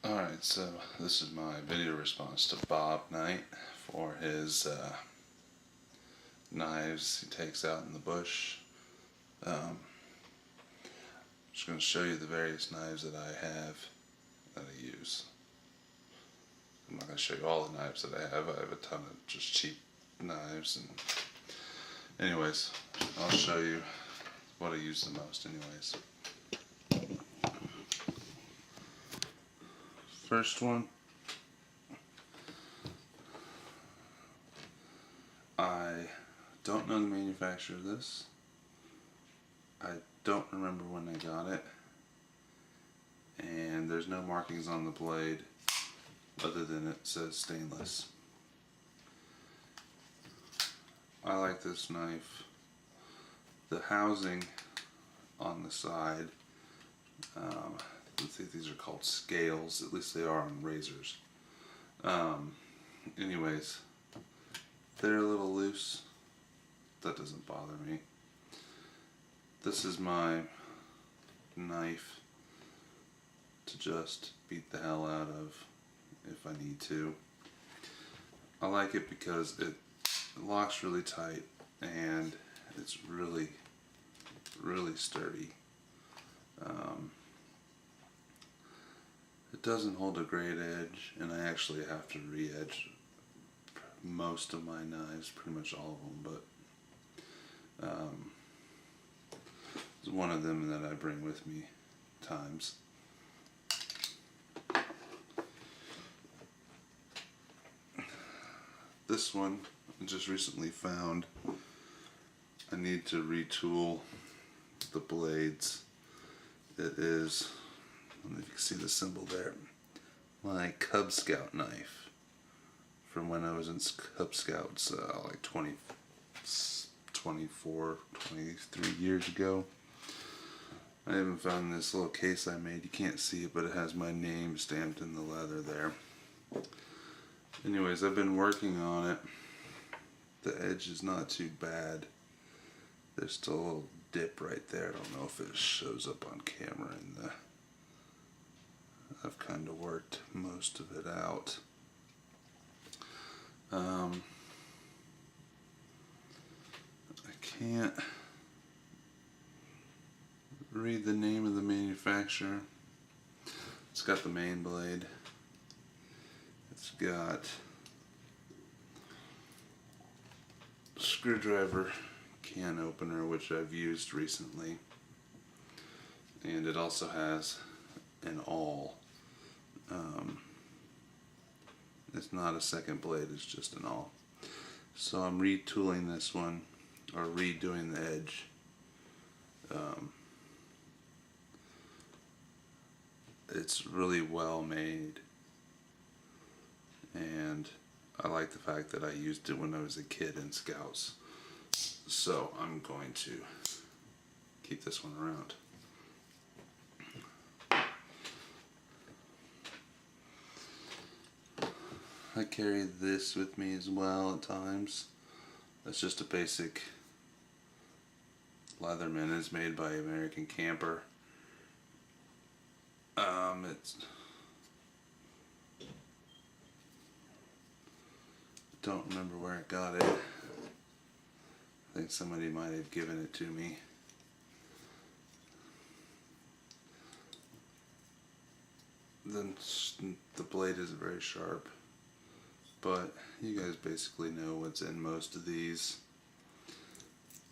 Alright, so this is my video response to Bob808Knight for his knives he takes out in the bush. I'm just going to show you the various knives that I have that I use. I'm not going to show you all the knives that I have. I have a ton of just cheap knives. And anyways, I'll show you what I use the most anyways. First one, I don't know the manufacturer of this. I don't remember when I got it, and there's no markings on the blade other than it says stainless. I like this knife. The housing on the side, I think these are called scales, at least they are on razors. Anyways, they're a little loose. That doesn't bother me. This is my knife to just beat the hell out of if I need to. I like it because it locks really tight and it's really sturdy. It doesn't hold a great edge, and I actually have to re-edge most of my knives, pretty much all of them, but it's one of them that I bring with me times. This one I just recently found. I need to retool the blades. It is, I don't know if you can see the symbol there, my Cub Scout knife from when I was in Cub Scouts like 24, 23 years ago. I even found this little case I made. You can't see it, but it has my name stamped in the leather there. Anyways, I've been working on it. The edge is not too bad. There's still a little dip right there. I don't know if it shows up on camera. I've kind of worked most of it out. I can't read the name of the manufacturer. It's got the main blade. It's got screwdriver can opener, which I've used recently, and it also has an awl. It's not a second blade, it's just an awl. So I'm retooling this one, or redoing the edge. It's really well made, and I like the fact that I used it when I was a kid in Scouts. So I'm going to keep this one around. I carry this with me as well at times. That's just a basic Leatherman. It's made by American Camper. It's don't remember where I got it. I think somebody might have given it to me. Then the blade isn't very sharp, but you guys basically know what's in most of these.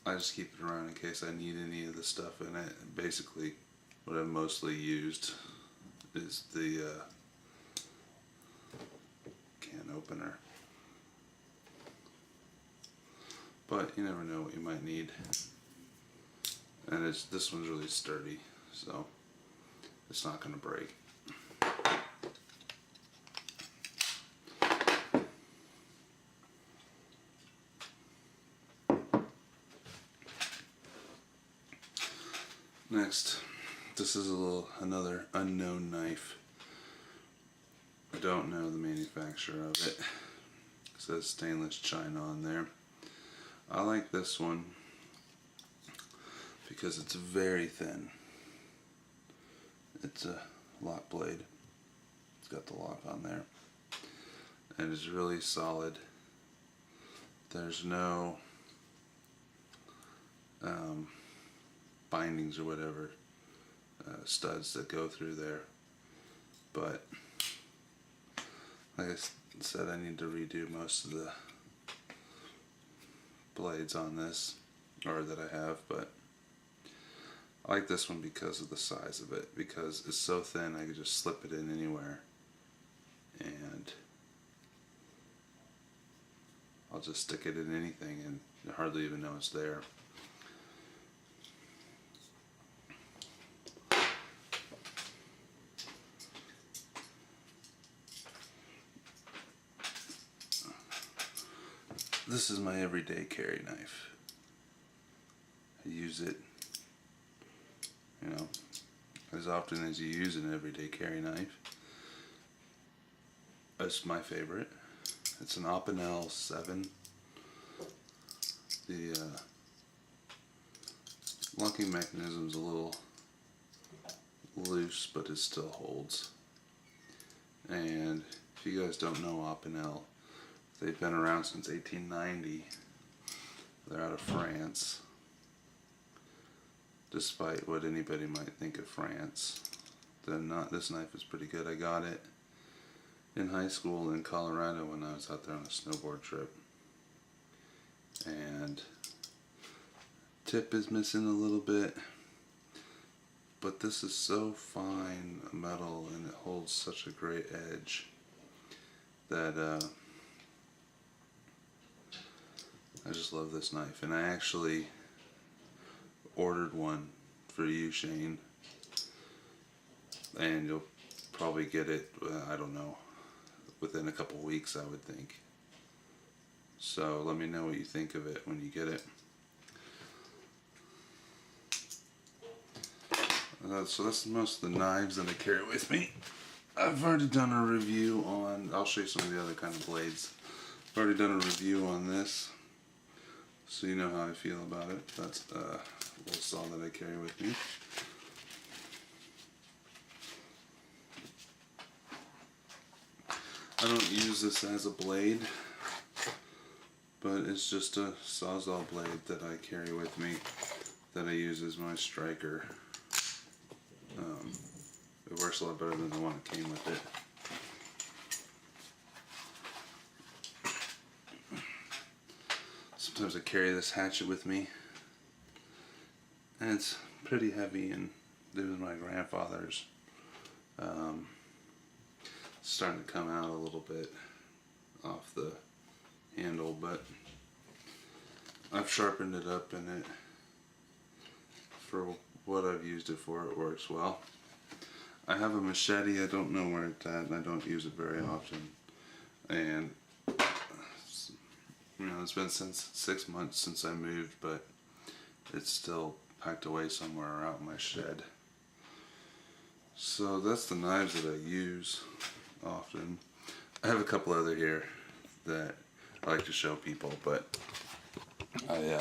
I just keep it around in case I need any of the stuff in it. Basically, what I've mostly used is the can opener. But you never know what you might need. And this one's really sturdy, so it's not going to break. Next, this is another unknown knife. I don't know the manufacturer of it. It says stainless china on there. I like this one because it's very thin. It's a lock blade. It's got the lock on there. And it's really solid. There's no bindings or whatever, studs that go through there. But like I said, I need to redo most of the blades on this, or that I have, but I like this one because of the size of it, because it's so thin I can just slip it in anywhere and I'll just stick it in anything and hardly even know it's there. This is my everyday carry knife. I use it, you know, as often as you use an everyday carry knife. It's my favorite. It's an Pennell L7. The locking mechanism's a little loose, but it still holds. And if you guys don't know Pennell, they've been around since 1890. They're out of France. Despite what anybody might think of France, this knife is pretty good. I got it in high school in Colorado when I was out there on a snowboard trip. And tip is missing a little bit, but this is so fine metal and it holds such a great edge that I just love this knife. And I actually ordered one for you, Shane, and you'll probably get it, I don't know, within a couple weeks, I would think. So let me know what you think of it when you get it. So that's most of the knives that I carry with me. I've already done a review on, I'll show you some of the other kind of blades. I've already done a review on this, so you know how I feel about it. That's a little saw that I carry with me. I don't use this as a blade, but it's just a sawzall blade that I carry with me that I use as my striker. It works a lot better than the one that came with it. Sometimes I carry this hatchet with me, and it's pretty heavy, and it was my grandfather's. It's starting to come out a little bit off the handle, but I've sharpened it up, and it, for what I've used it for, it works well. I have a machete. I don't know where it's at, and I don't use it very often. And you know, it's been since 6 months since I moved, but it's still packed away somewhere out in my shed. So that's the knives that I use often. I have a couple other here that I like to show people, but I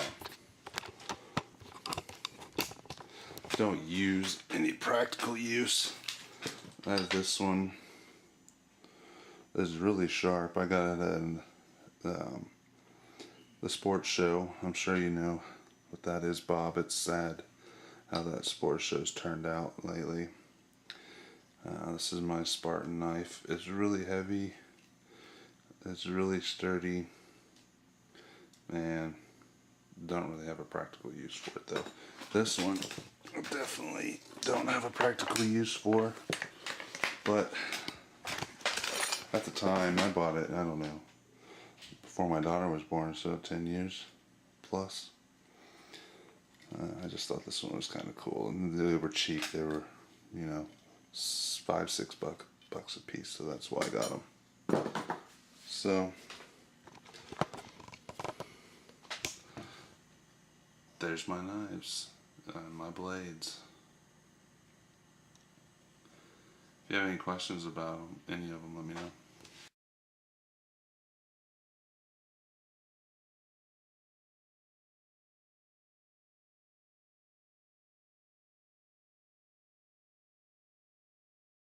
don't use any practical use. I have this one. It's really sharp. I got it in the sports show. I'm sure you know what that is, Bob. It's sad how that sports show's turned out lately. This is my Spartan knife. It's really heavy. It's really sturdy. And don't really have a practical use for it though. This one I definitely don't have a practical use for. But at the time I bought it, I don't know, before my daughter was born, so 10 years plus. I just thought this one was kind of cool, and they were cheap. They were, you know, $5-6 bucks a piece, so that's why I got them. So there's my knives and my blades. If you have any questions about them, any of them, let me know.